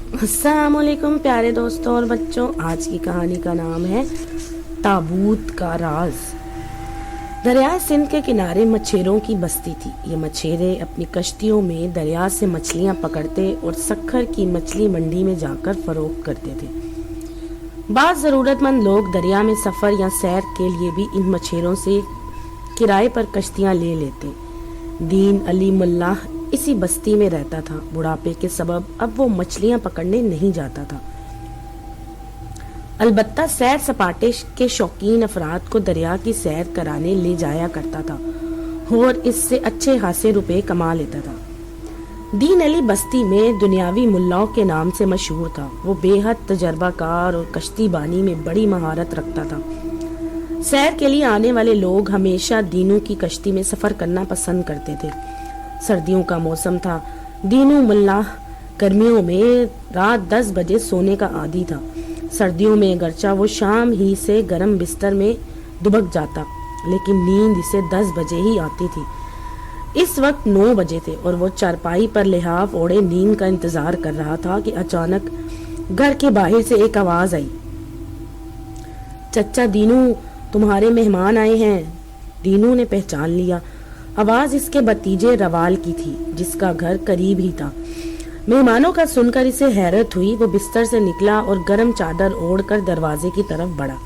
अस्सलाम वालेकुम प्यारे दोस्तों और बच्चों। आज की कहानी का नाम है ताबूत का राज। दरिया सिंध के किनारे मछेरों की बस्ती थी। ये मछेरे अपनी कश्तियों में दरिया से मछलियां पकड़ते और सक्खर की मछली मंडी में जाकर फरोख्त करते थे। बाज़ ज़रूरतमंद लोग दरिया में सफ़र या सैर के लिए भी इन मछेरों से किराए पर कश्तियां ले लेते। दीन अली मुल्ला इसी बस्ती में रहता था। बुढ़ापे के सबब अब वो मछलियां पकड़ने नहीं जाता था। अलबत्ता सैर सपाटे के शौकीन अफराद को दरिया की सैर कराने ले जाया करता था और इससे अच्छे खासे रुपए कमा लेता था। दीन अली बस्ती में दुनियावी मुल्लाओं के नाम से मशहूर था। वो बेहद तजर्बाकार और कश्तीबानी में बड़ी महारत रखता था। सैर के लिए आने वाले लोग हमेशा दीनू की कश्ती में सफर करना पसंद करते थे। सर्दियों का मौसम था। दीनू मुल्ला गर्मियों में रात 10 बजे सोने का आदी था। सर्दियों में अगरचा वो शाम ही से गर्म बिस्तर में दुबक जाता, लेकिन नींद इसे 10 बजे ही आती थी। इस वक्त 9 बजे थे और वो चारपाई पर लिहाफ ओढ़े नींद का इंतजार कर रहा था कि अचानक घर के बाहर से एक आवाज आई। चचा दीनू, तुम्हारे मेहमान आए हैं। दीनू ने पहचान लिया। आवाज इसके भतीजे रवाल की थी, जिसका घर करीब ही था। मेहमानों का सुनकर इसे हैरत हुई। वो बिस्तर से निकला और गर्म चादर ओढ़कर दरवाजे की तरफ बढ़ा।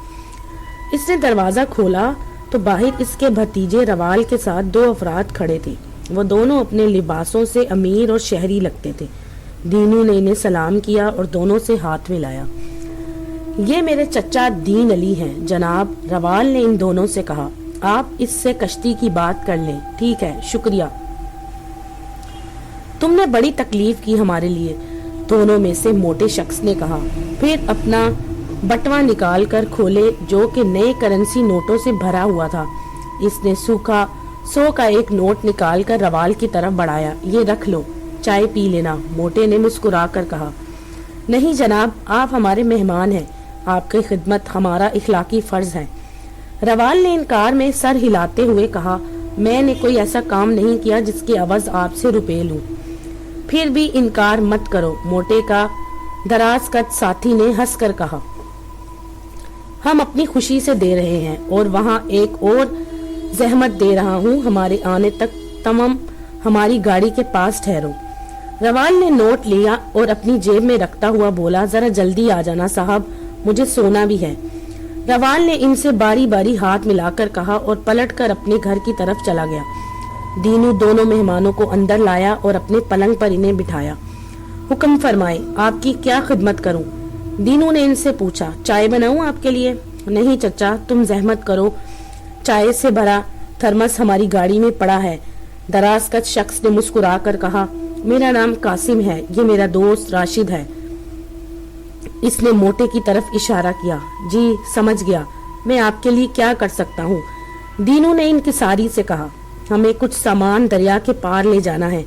इसने दरवाजा खोला तो बाहर इसके भतीजे रवाल के साथ 2 अफराद खड़े थे। वो दोनों अपने लिबासों से अमीर और शहरी लगते थे। दीनू ने इन्हें सलाम किया और दोनों से हाथ मिलाया। ये मेरे चचा दीन अली हैं जनाब, रवाल ने इन दोनों से कहा। आप इससे कश्ती की बात कर लें। ठीक है, शुक्रिया। तुमने बड़ी तकलीफ की हमारे लिए, दोनों में से मोटे शख्स ने कहा। फिर अपना बटवा निकाल कर खोले जो कि नए करेंसी नोटों से भरा हुआ था। इसने सूखा 100 का एक नोट निकाल कर रवाल की तरफ बढ़ाया। ये रख लो, चाय पी लेना, मोटे ने मुस्कुरा कर कहा। नहीं जनाब, आप हमारे मेहमान हैं। आपकी खिदमत हमारा इखलाकी फर्ज है। रवाल ने इनकार में सर हिलाते हुए कहा। मैंने कोई ऐसा काम नहीं किया जिसकी अवज आपसे रुपए लूं। फिर भी इनकार मत करो, मोटे का दराज कद साथी ने हंसकर कहा। हम अपनी खुशी से दे रहे हैं और वहां एक और जहमत दे रहा हूं। हमारे आने तक तमाम हमारी गाड़ी के पास ठहरो। रवाल ने नोट लिया और अपनी जेब में रखता हुआ बोला, जरा जल्दी आ जाना साहब, मुझे सोना भी है। रवाल ने इनसे बारी बारी हाथ मिलाकर कहा और पलटकर अपने घर की तरफ चला गया। दीनू दोनों मेहमानों को अंदर लाया और अपने पलंग पर इन्हें बिठाया। हुक्म फरमाए, आपकी क्या खिदमत करूं? दीनू ने इनसे पूछा। चाय बनाऊं आपके लिए? नहीं चचा, तुम जहमत करो, चाय से भरा थर्मस हमारी गाड़ी में पड़ा है। दराज का शख्स ने मुस्कुरा कर कहा। मेरा नाम कासिम है, ये मेरा दोस्त राशिद है। इसने मोटे की तरफ इशारा किया। जी समझ गया, मैं आपके लिए क्या कर सकता हूँ? दीनू ने इनकिसारी से कहा। हमें कुछ सामान दरिया के पार ले जाना है।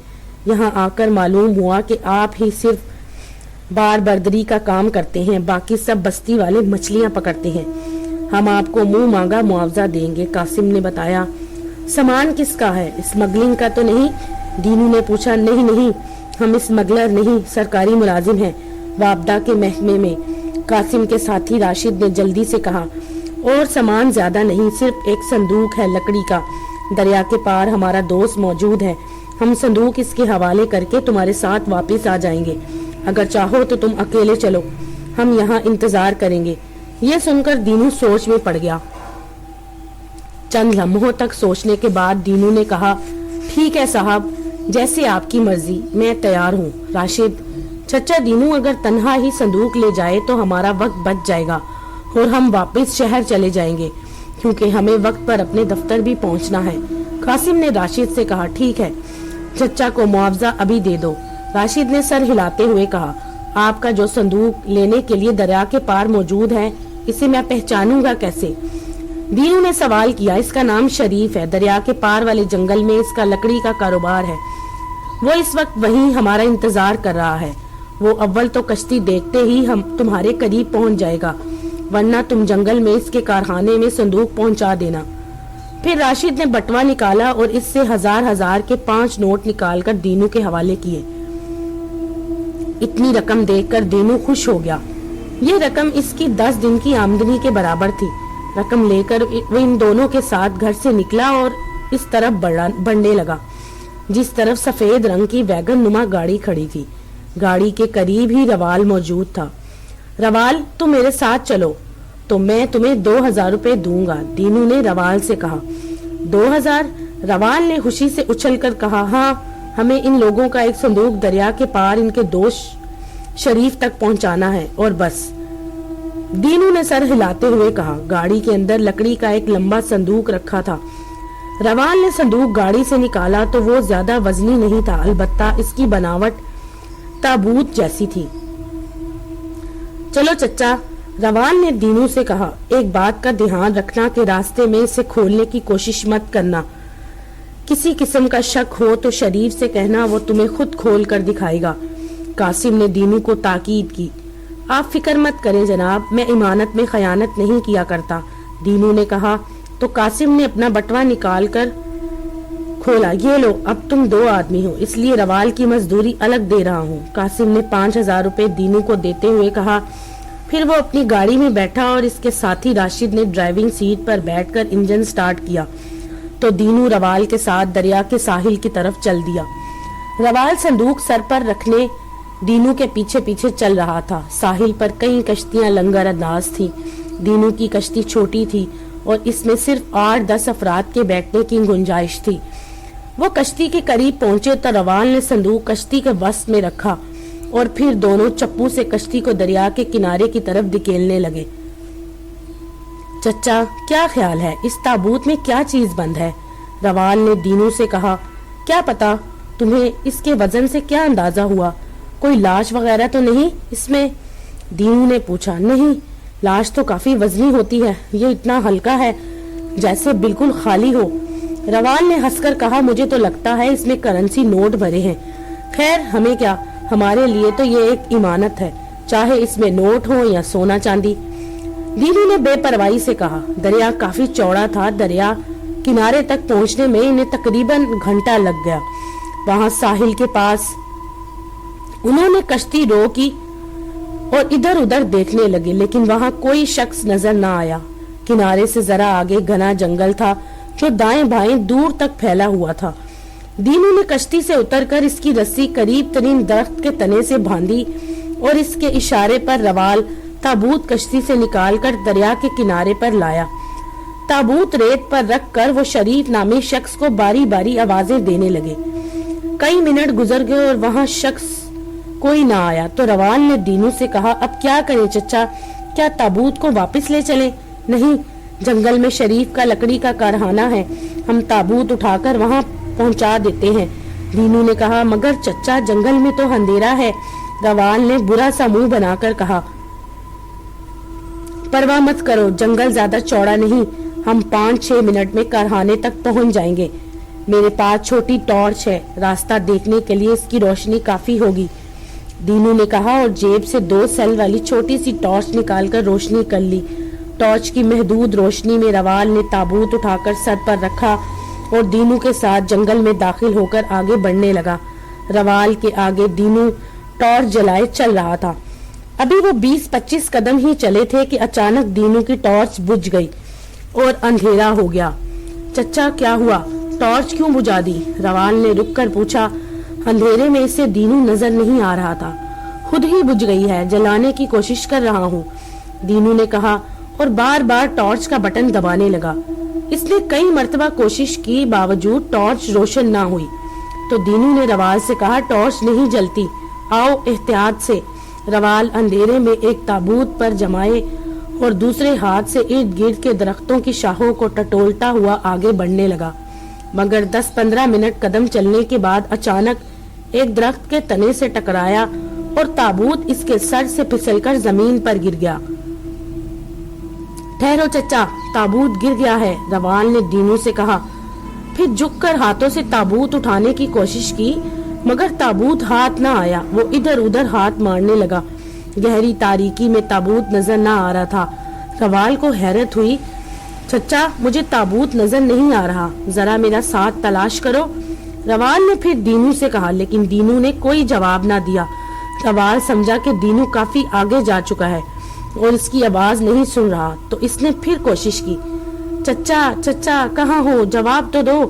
यहाँ आकर मालूम हुआ कि आप ही सिर्फ बार बर्दरी का काम करते हैं, बाकी सब बस्ती वाले मछलियाँ पकड़ते हैं। हम आपको मुंह मांगा मुआवजा देंगे, कासिम ने बताया। सामान किसका है? स्मगलिंग का तो नहीं? दीनू ने पूछा। नहीं नहीं, हम स्मगलर नहीं, सरकारी मुलाजिम हैं, वापदा के महकमे में, कासिम के साथी राशिद ने जल्दी से कहा। और सामान ज्यादा नहीं, सिर्फ एक संदूक है लकड़ी का। दरिया के पार हमारा दोस्त मौजूद है। हम संदूक इसके हवाले करके तुम्हारे साथ वापस आ जाएंगे। अगर चाहो तो तुम अकेले चलो, हम यहाँ इंतजार करेंगे। ये सुनकर दीनू सोच में पड़ गया। चंद लम्हों तक सोचने के बाद दीनू ने कहा, ठीक है साहब, जैसे आपकी मर्जी, मैं तैयार हूँ। राशिद, चचा दीनू अगर तन्हा ही संदूक ले जाए तो हमारा वक्त बच जाएगा और हम वापस शहर चले जाएंगे, क्योंकि हमें वक्त पर अपने दफ्तर भी पहुंचना है। कासिम ने राशिद से कहा। ठीक है, चचा को मुआवजा अभी दे दो। राशिद ने सर हिलाते हुए कहा। आपका जो संदूक लेने के लिए दरिया के पार मौजूद है, इसे मैं पहचानूंगा कैसे? दीनू ने सवाल किया। इसका नाम शरीफ है, दरिया के पार वाले जंगल में इसका लकड़ी का कारोबार है। वो इस वक्त वहीं हमारा इंतजार कर रहा है। वो अव्वल तो कश्ती देखते ही हम तुम्हारे करीब पहुंच जाएगा, वरना तुम जंगल में इसके कारखाने में संदूक पहुंचा देना। फिर राशिद ने बटवा निकाला और इससे 1000 के 5 नोट निकालकर दीनू के हवाले किए। इतनी रकम देखकर दीनू खुश हो गया। ये रकम इसकी 10 दिन की आमदनी के बराबर थी। रकम लेकर वो इन दोनों के साथ घर से निकला और इस तरफ बढ़ने लगा जिस तरफ सफेद रंग की वैगन नुमा गाड़ी खड़ी थी। गाड़ी के करीब ही रवाल मौजूद था। रवाल, तुम मेरे साथ चलो तो मैं तुम्हें 2000 रुपए दूंगा, दीनू ने रवाल से कहा। 2000? रवाल ने खुशी से उछलकर कहा, हाँ, हमें इन लोगों का एक संदूक दरिया के पार इनके दोस्त शरीफ तक पहुंचाना है और बस। दीनू ने सर हिलाते हुए कहा। गाड़ी के अंदर लकड़ी का एक लंबा संदूक रखा था। रवाल ने संदूक गाड़ी से निकाला तो वो ज्यादा वजनी नहीं था, अलबत्ता इसकी बनावट ताबूत जैसी थी। चलो चच्चा, रवाल ने दीनू से कहा, एक बात का ध्यान रखना कि रास्ते में इसे खोलने की कोशिश मत करना। किसी किस्म का शक हो तो शरीफ से कहना, वो तुम्हें खुद खोल कर दिखाएगा। कासिम ने दीनू को ताकीद की। आप फिक्र मत करें जनाब, मैं इमानत में खयानत नहीं किया करता, दीनू ने कहा। तो कासिम ने अपना बटवा निकाल कर खोला। ये लो, अब तुम 2 आदमी हो, इसलिए रवाल की मजदूरी अलग दे रहा हूँ। कासिम ने 5000 रुपए दीनू को देते हुए कहा। फिर वो अपनी गाड़ी में बैठा और इसके साथी राशिद ने ड्राइविंग सीट पर बैठकर इंजन स्टार्ट किया तो दीनू रवाल के साथ दरिया के साहिल की तरफ चल दिया। रवाल संदूक सर पर रखने दीनू के पीछे पीछे चल रहा था। साहिल पर कई कश्तियां लंगर अंदाज थी। दीनू की कश्ती छोटी थी और इसमें सिर्फ 8-10 अफराद के बैठने की गुंजाइश थी। वो कश्ती के करीब पहुंचे तो रवाल ने संदूक कश्ती के वस्त में रखा और फिर दोनों चप्पू से कश्ती को दरिया के किनारे की तरफ धकेलने लगे। चच्चा, क्या ख्याल है, इस ताबूत में क्या चीज बंद है? रवाल ने दीनू से कहा। क्या पता, तुम्हें इसके वजन से क्या अंदाजा हुआ? कोई लाश वगैरह तो नहीं इसमें? दीनू ने पूछा। नहीं, लाश तो काफी वजनी होती है, ये इतना हल्का है जैसे बिल्कुल खाली हो। रवाल ने हंसकर कहा, मुझे तो लगता है इसमें करेंसी नोट भरे हैं। खैर, हमें क्या, हमारे लिए तो ये एक इमानत है, चाहे इसमें नोट हो या सोना चांदी। दीनू ने बेपरवाही से कहा। दरिया काफी चौड़ा था। दरिया किनारे तक पहुंचने में इन्हें तकरीबन घंटा लग गया। वहां साहिल के पास उन्होंने कश्ती रोकी और इधर उधर देखने लगे, लेकिन वहां कोई शख्स नजर न आया। किनारे से जरा आगे घना जंगल था जो दाएं बाएं दूर तक फैला हुआ था। दीनू ने कश्ती से उतरकर इसकी रस्सी करीब तरीन दरख्त के तने से बांधी और इसके इशारे पर रवाल ताबूत कश्ती से निकालकर दरिया के किनारे पर लाया। ताबूत रेत पर रखकर वो शरीफ नामी शख्स को बारी बारी आवाजें देने लगे। कई मिनट गुजर गए और वहां शख्स कोई ना आया तो रवाल ने दीनू से कहा, अब क्या करें चच्चा, क्या ताबूत को वापस ले चलें? नहीं, जंगल में शरीफ का लकड़ी का कारखाना है, हम ताबूत उठाकर वहां पहुंचा देते हैं। दीनू ने कहा, मगर चच्चा, जंगल में तो अंधेरा है। रवाल ने बुरा सा मुंह बनाकर कहा, परवाह मत करो, जंगल ज्यादा चौड़ा नहीं, हम 5-6 मिनट में कारखाने तक पहुंच जाएंगे। मेरे पास छोटी टॉर्च है, रास्ता देखने के लिए इसकी रोशनी काफी होगी, दीनू ने कहा और जेब से 2 सेल वाली छोटी सी टॉर्च निकालकर रोशनी कर ली। टॉर्च की महदूद रोशनी में रवाल ने ताबूत उठाकर सर पर रखा और दीनू के साथ जंगल में दाखिल होकर आगे बढ़ने लगा। रवाल के आगे दीनू टॉर्च जलाए चल रहा था। अभी वो 20-25 कदम ही चले थे कि अचानक दीनू की टॉर्च बुझ गई और अंधेरा हो गया। चच्चा, क्या हुआ, टॉर्च क्यों बुझा दी? रवाल ने रुककर पूछा। अंधेरे में इसे दीनू नजर नहीं आ रहा था। खुद ही बुझ गई है, जलाने की कोशिश कर रहा हूँ, दीनू ने कहा और बार बार टॉर्च का बटन दबाने लगा। इसने कई मर्तबा कोशिश की, बावजूद टॉर्च रोशन ना हुई। तो दीनू ने रवाल से कहा, टॉर्च नहीं जलती, आओ एहतियात से। रवाल अंधेरे में एक ताबूत पर जमाए और दूसरे हाथ से इर्द गिर्द के दरख्तों की शाखों को टटोलता हुआ आगे बढ़ने लगा। मगर 10-15 मिनट कदम चलने के बाद अचानक एक दरख्त के तने से टकराया और ताबूत इसके सर से फिसलकर जमीन पर गिर गया। ठहरो चच्चा, ताबूत गिर गया है, रवाल ने दीनू से कहा। फिर झुककर हाथों से ताबूत उठाने की कोशिश की, मगर ताबूत हाथ न आया। वो इधर उधर हाथ मारने लगा। गहरी तारीकी में ताबूत नजर न आ रहा था। रवाल को हैरत हुई, चच्चा, मुझे ताबूत नजर नहीं आ रहा, जरा मेरा साथ तलाश करो। रवाल ने फिर दीनू से कहा, लेकिन दीनू ने कोई जवाब ना दिया। रवाल समझा कि दीनू काफी आगे जा चुका है और इसकी आवाज नहीं सुन रहा, तो इसने फिर कोशिश की। चच्चा चच्चा कहाँ हो, जवाब तो दो।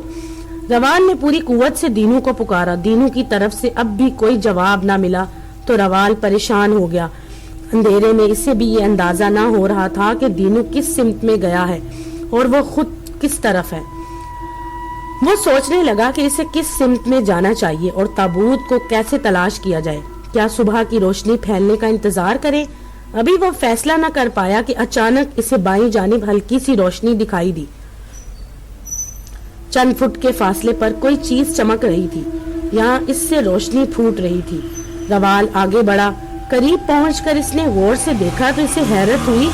रवाल ने पूरी कुव्वत से दीनू को पुकारा। दीनू की तरफ से अब भी कोई जवाब ना मिला तो रवाल परेशान हो गया। अंधेरे में इसे भी ये अंदाजा ना हो रहा था कि दीनू किस सिमत में गया है और वो खुद किस तरफ है। वो सोचने लगा कि इसे किस सिमत में जाना चाहिए और ताबूत को कैसे तलाश किया जाए। क्या सुबह की रोशनी फैलने का इंतजार करे? अभी वो फैसला न कर पाया कि अचानक इसे बाईं जानिब हल्की सी रोशनी दिखाई दी। चंद फुट के फासले पर कोई चीज चमक रही थी। यहाँ इससे रोशनी फूट रही थी। रवाल आगे बढ़ा। करीब पहुंचकर इसने गौर से देखा तो इसे हैरत हुई।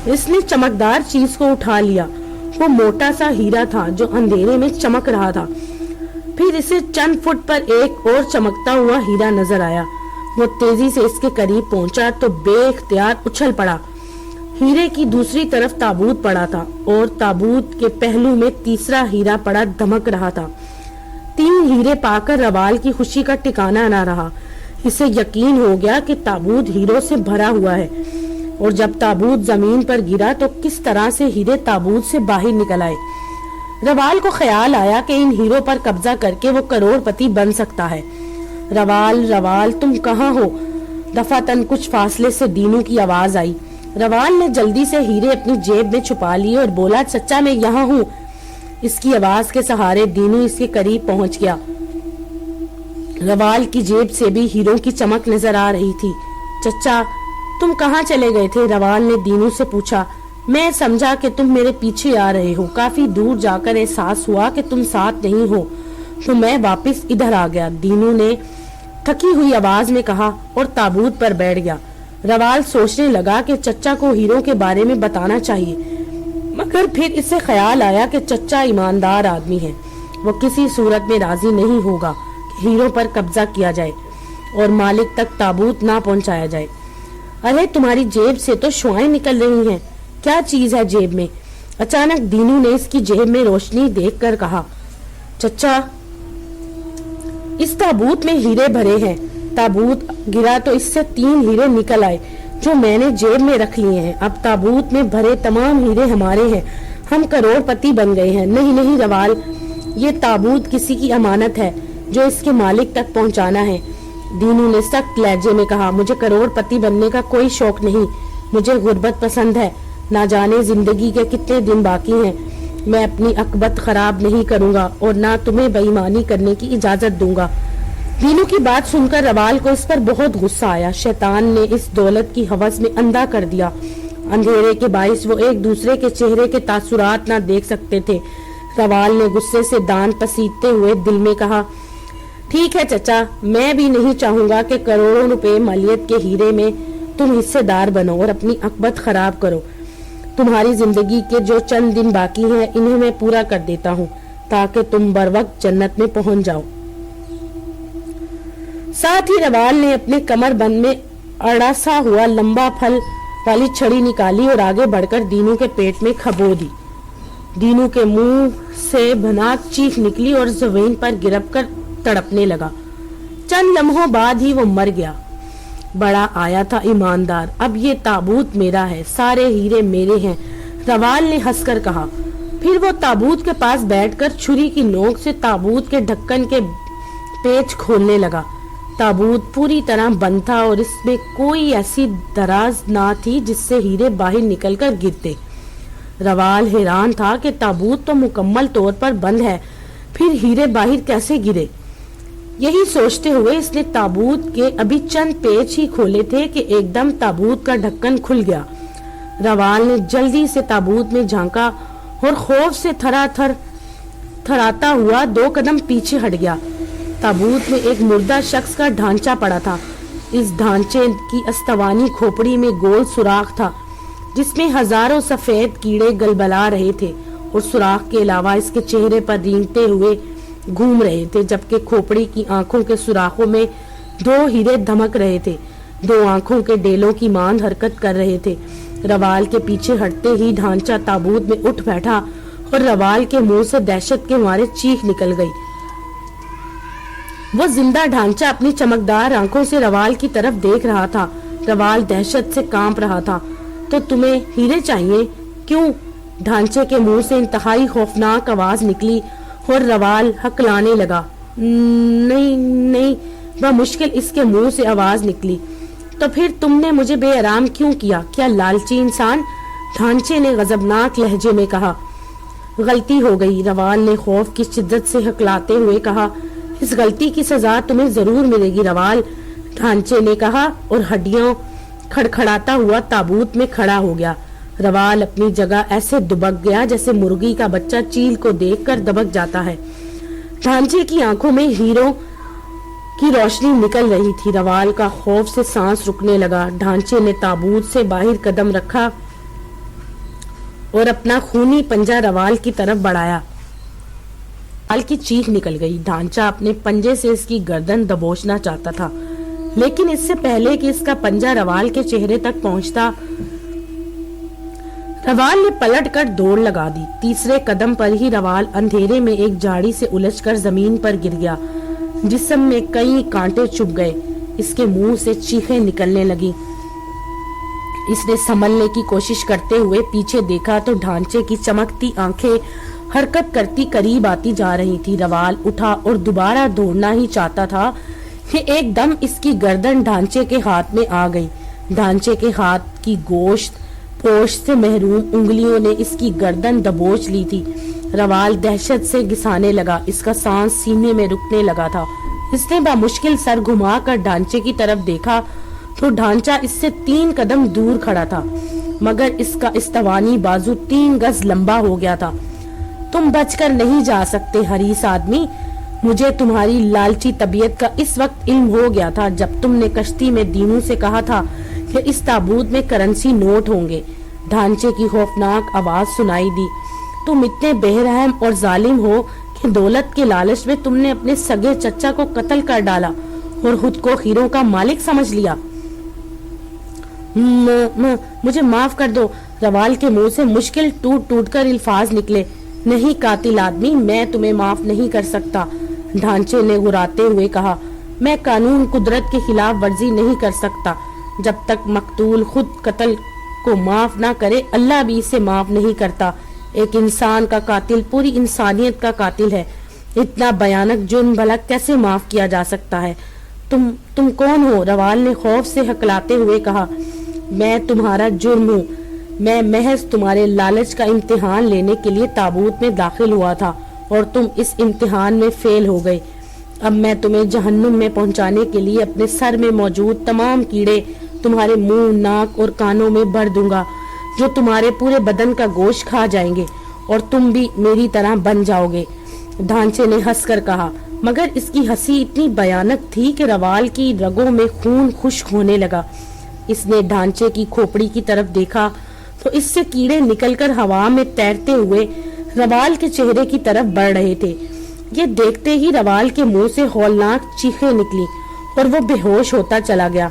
इसने चमकदार चीज को उठा लिया। वो मोटा सा हीरा था जो अंधेरे में चमक रहा था। फिर इसे चंद फुट पर एक और चमकता हुआ हीरा नजर आया। वो तेजी से इसके करीब पहुंचा तो बेइख्तियार उछल पड़ा। हीरे की दूसरी तरफ ताबूत पड़ा था और ताबूत के पहलू में तीसरा हीरा पड़ा धमक रहा था। 3 हीरे पाकर रवाल की खुशी का ठिकाना न रहा। इसे यकीन हो गया कि ताबूत हीरों से भरा हुआ है और जब ताबूत जमीन पर गिरा तो किस तरह से हीरे ताबूत से बाहर निकल आए। रवाल को ख्याल आया कि इन हीरों पर कब्जा करके वो करोड़पति बन सकता है। रवाल रवाल तुम कहाँ हो? दफातन कुछ फासले से दीनू की आवाज आई। रवाल ने जल्दी से हीरे अपनी जेब में छुपा लिए और बोला, चच्चा मैं यहाँ हूँ। इसकी आवाज के सहारे दीनू इसके करीब पहुंच गया। रवाल की जेब से भी हीरों की चमक नजर आ रही थी। चच्चा तुम कहाँ चले गए थे? रवाल ने दीनू से पूछा। मैं समझा कि तुम मेरे पीछे आ रहे हो। काफी दूर जाकर एहसास हुआ कि तुम साथ नहीं हो तो मैं वापस इधर आ गया, दीनू ने थकी हुई आवाज में कहा और ताबूत पर बैठ गया। रवाल सोचने लगा कि चच्चा को हीरों के बारे में बताना चाहिए, मगर फिर इसे ख्याल आया कि चच्चा ईमानदार आदमी है। वो किसी सूरत में राजी नहीं होगा कि हीरों पर कब्जा किया जाए और मालिक तक ताबूत ना पहुंचाया जाए। अरे तुम्हारी जेब से तो शुआएं निकल रही हैं, क्या चीज है जेब में? अचानक दीनू ने इसकी जेब में रोशनी देखकर कहा। चच्चा इस ताबूत में हीरे भरे हैं। ताबूत गिरा तो इससे 3 हीरे निकल आए जो मैंने जेब में रख लिए हैं। अब ताबूत में भरे तमाम हीरे हमारे हैं। हम करोड़पति बन गए हैं। नहीं नहीं रवाल, ये ताबूत किसी की अमानत है जो इसके मालिक तक पहुंचाना है। दीनू ने सख्त लहजे में कहा। मुझे करोड़पति बनने का कोई शौक नहीं। मुझे गुर्बत पसंद है। ना जाने जिंदगी के कितने दिन बाकी हैं। मैं अपनी अकबत खराब नहीं करूंगा और ना तुम्हें बेईमानी करने की इजाजत दूंगा। दीनू की बात सुनकर रवाल को इस पर बहुत गुस्सा आया। शैतान ने इस दौलत की हवस में अंधा कर दिया। अंधेरे के बाइस वो एक दूसरे के चेहरे के तासुरात ना देख सकते थे। रवाल ने गुस्से से दांत पसीजते हुए दिल में कहा, ठीक है चचा, मैं भी नहीं चाहूंगा कि करोड़ों रुपए मालियत के हीरे में तुम हिस्सेदार बनो और अपनी अकबत खराब करो। तुम्हारी जिंदगी के जो चंद दिन बाकी हैं इन्हें मैं पूरा कर देता हूँ ताकि तुम बरवक्त जन्नत में पहुंच जाओ। साथ ही रवाल ने अपने कमर बंद में अड़ासा हुआ लंबा फल वाली छड़ी निकाली और आगे बढ़कर दीनू के पेट में खबो दी। दीनू के मुंह से भनाक चीख निकली और जमीन पर गिरकर तड़पने लगा। चंद लम्हों बाद ही वो मर गया। बड़ा आया था ईमानदार, अब ये ताबूत मेरा है, सारे हीरे मेरे हैं, रवाल ने हंसकर कहा। फिर वो ताबूत के पास बैठकर छुरी की नोक से ताबूत के ढक्कन के पेच खोलने लगा। ताबूत पूरी तरह बंद था और इसमें कोई ऐसी दराज ना थी जिससे हीरे बाहर निकलकर गिरते। रवाल हैरान था कि ताबूत तो मुकम्मल तौर पर बंद है, फिर हीरे बाहर कैसे गिरे। यही सोचते हुए इसने ताबूत के अभी चंद पेच ही खोले थे कि एकदम ताबूत का ढक्कन खुल गया। रवाल ने जल्दी से ताबूत में झांका और खौफ से थराता हुआ 2 कदम पीछे हट गया। ताबूत में एक मुर्दा शख्स का ढांचा पड़ा था। इस ढांचे की अस्तवानी खोपड़ी में गोल सुराख था जिसमें हजारों सफेद कीड़े गलबला रहे थे और सुराख के अलावा इसके चेहरे पर रेंगते हुए घूम रहे थे, जबकि खोपड़ी की आंखों के सुराखों में 2 हीरे धमक रहे थे। 2 आंखों के डेलों की मांद हरकत कर रहे थे। रवाल के पीछे हटते ही ढांचा ताबूत में उठ बैठा और रवाल के मुंह से दहशत के मारे चीख निकल गई। वो जिंदा ढांचा अपनी चमकदार आंखों से रवाल की तरफ देख रहा था। रवाल दहशत से कांप रहा था। तो तुम्हें हीरे चाहिए? क्यों? ढांचे के मुंह से इंतहाई खौफनाक आवाज निकली और रवाल हकलाने लगा। नहीं नहीं, बमुश्किल इसके मुंह से आवाज निकली। तो फिर तुमने मुझे बेआराम क्यों किया? क्या लालची इंसान? ढांचे ने गजबनाक लहजे में कहा। गलती हो गई, रवाल ने खौफ की शिद्दत से हकलाते हुए कहा। इस गलती की सजा तुम्हें जरूर मिलेगी रवाल, ढांचे ने कहा और हड्डियों खड़खड़ाता हुआ ताबूत में खड़ा हो गया। रवाल अपनी जगह ऐसे दुबक गया जैसे मुर्गी का बच्चा चील को देखकर दबक जाता है। ढांचे की आंखों में हीरों की रोशनी निकल रही थी। रवाल का खौफ से सांस रुकने लगा। ढांचे ने ताबूत से बाहर कदम रखा और अपना खूनी पंजा रवाल की तरफ बढ़ाया। रवाल की चीख निकल गई। ढांचा अपने पंजे से इसकी गर्दन दबोचना चाहता था, लेकिन इससे पहले कि इसका पंजा रवाल के चेहरे तक पहुंचता, रवाल ने पलटकर दौड़ लगा दी। तीसरे कदम पर ही रवाल अंधेरे में एक झाड़ी से उलझकर जमीन पर गिर गया। जिस्म में कई कांटे चुभ गए। इसके मुंह से चीखें निकलने लगी। इसने संभलने की कोशिश करते हुए पीछे देखा तो ढांचे की चमकती आंखें हरकत करती करीब आती जा रही थी। रवाल उठा और दोबारा दौड़ना ही चाहता था कि एकदम इसकी गर्दन ढांचे के हाथ में आ गई। ढांचे के हाथ की गोश्त पोश से महरूम उंगलियों ने इसकी गर्दन दबोच ली थी। रवाल दहशत से घिसाने लगा। इसका सांस सीने में रुकने लगा था। इसने बामुश्किल सर घुमाकर ढांचे की तरफ देखा तो ढांचा इससे 3 कदम दूर खड़ा था, मगर इसका इस्तवानी बाजू 3 गज लंबा हो गया था। तुम बचकर नहीं जा सकते हरीस आदमी। मुझे तुम्हारी लालची तबीयत का इस वक्त इल्म हो गया था जब तुमने कश्ती में दीनू से कहा था कि इस ताबूत में करेंसी नोट होंगे। ढांचे की खौफनाक आवाज सुनाई दी। तुम इतने बेरहम और जालिम हो कि दौलत के लालच में तुमने अपने सगे चचा को कत्ल कर डाला और खुद को हीरों का मालिक समझ लिया। मुझे माफ कर दो। रवाल के मुंह से मुश्किल टूट टूट कर अल्फाज निकले। नहीं कातिल आदमी, मैं तुम्हें माफ नहीं कर सकता, ढांचे ने गुराते हुए कहा। मैं कानून कुदरत के खिलाफ वर्जी नहीं कर सकता। जब तक मकतूल खुद कत्ल को माफ ना करे, अल्लाह भी इसे माफ नहीं करता। एक इंसान का कातिल पूरी इंसानियत का कातिल है। इतना भयानक जुर्म भला कैसे माफ किया जा सकता है? तुम कौन हो? रवाल ने खौफ से हकलाते हुए कहा। मैं तुम्हारा जुर्म हूँ। मैं महज तुम्हारे लालच का इम्तिहान लेने के लिए ताबूत में दाखिल हुआ था और तुम इस इम्तिहान में फेल हो गए। अब मैं तुम्हें जहन्नुम में पहुंचाने के लिए अपने सर में मौजूद तमाम कीड़े तुम्हारे मुंह, नाक और कानों में भर दूंगा, जो तुम्हारे पूरे बदन का गोश्त खा जाएंगे और तुम भी मेरी तरह बन जाओगे, ढांचे ने हंसकर कहा। मगर इसकी हंसी इतनी भयानक थी कि रवाल की रगों में खून खुश्क होने लगा। इसने ढांचे की खोपड़ी की तरफ देखा तो इससे कीड़े निकलकर हवा में तैरते हुए रवाल के चेहरे की तरफ बढ़ रहे थे। ये देखते ही रवाल के मुंह से हौलनाक चीखें निकली और वो बेहोश होता चला गया।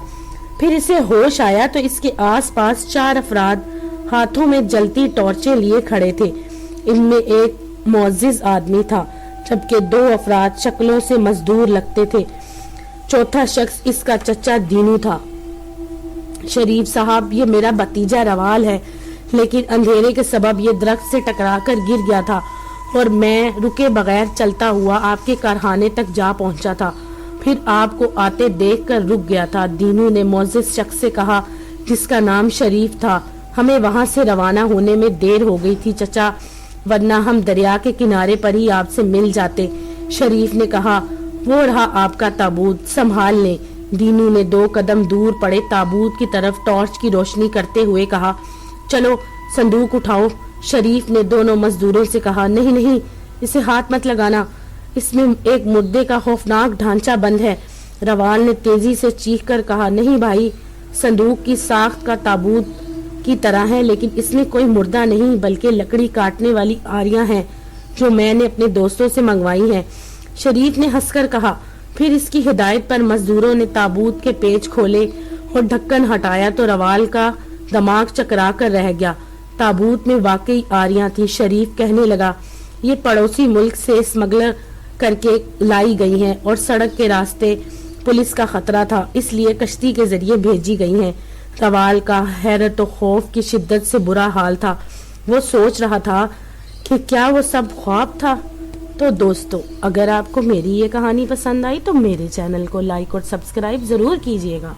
फिर इसे होश आया तो इसके आसपास 4 अफराद हाथों में जलती टॉर्चें लिए खड़े थे। इनमें एक मुअज्जिज आदमी था, जबकि 2 अफराद शक्लों से मजदूर लगते थे। चौथा शख्स इसका चचा दीनू था। शरीफ साहब, ये मेरा भतीजा रवाल है, लेकिन अंधेरे के सबब ये दरख्त से टकराकर गिर गया था और मैं रुके बगैर चलता हुआ आपके कारखाने तक जा पहुंचा था। फिर आपको आते देखकर रुक गया था, दीनू ने मुअज्जिज शख्स से कहा, जिसका नाम शरीफ था। हमें वहां से रवाना होने में देर हो गई थी चचा, वरना हम दरिया के किनारे पर ही आपसे मिल जाते। शरीफ ने कहा, वो रहा आपका ताबूत, संभाल लें। दीनू ने 2 कदम दूर पड़े ताबूत की तरफ टॉर्च की रोशनी करते हुए कहा, चलो संदूक उठाओ। शरीफ ने दोनों मजदूरों से कहा, नहीं नहीं, इसे हाथ मत लगाना, इसमें एक मुर्दे का खौफनाक ढांचा बंद है। रवाल ने तेजी से चीख कर कहा, नहीं भाई, संदूक की साख्त का ताबूत की तरह है, लेकिन इसमें कोई मुर्दा नहीं बल्कि लकड़ी काटने वाली आरियां हैं जो मैंने अपने दोस्तों से मंगवाई हैं। शरीफ ने हंसकर कहा। फिर इसकी हिदायत पर मजदूरों ने ताबूत के पेच खोले और ढक्कन हटाया तो रवाल का दिमाग चकरा कर रह गया। ताबूत में वाकई आरियां थी। शरीफ कहने लगा, ये पड़ोसी मुल्क से स्मगलर کر کے لائی گئی ہیں اور سڑک کے راستے پولیس کا خطرہ تھا، اس لیے کشتی کے ذریعے بھیجی گئی ہیں۔ طوال کا حیرت و خوف کی شدت سے برا حال تھا۔ وہ سوچ رہا تھا کہ کیا وہ سب خواب تھا؟ تو دوستو، اگر آپ کو میری یہ کہانی پسند آئی تو میرے چینل کو لائک اور سبسکرائب ضرور کیجیے گا۔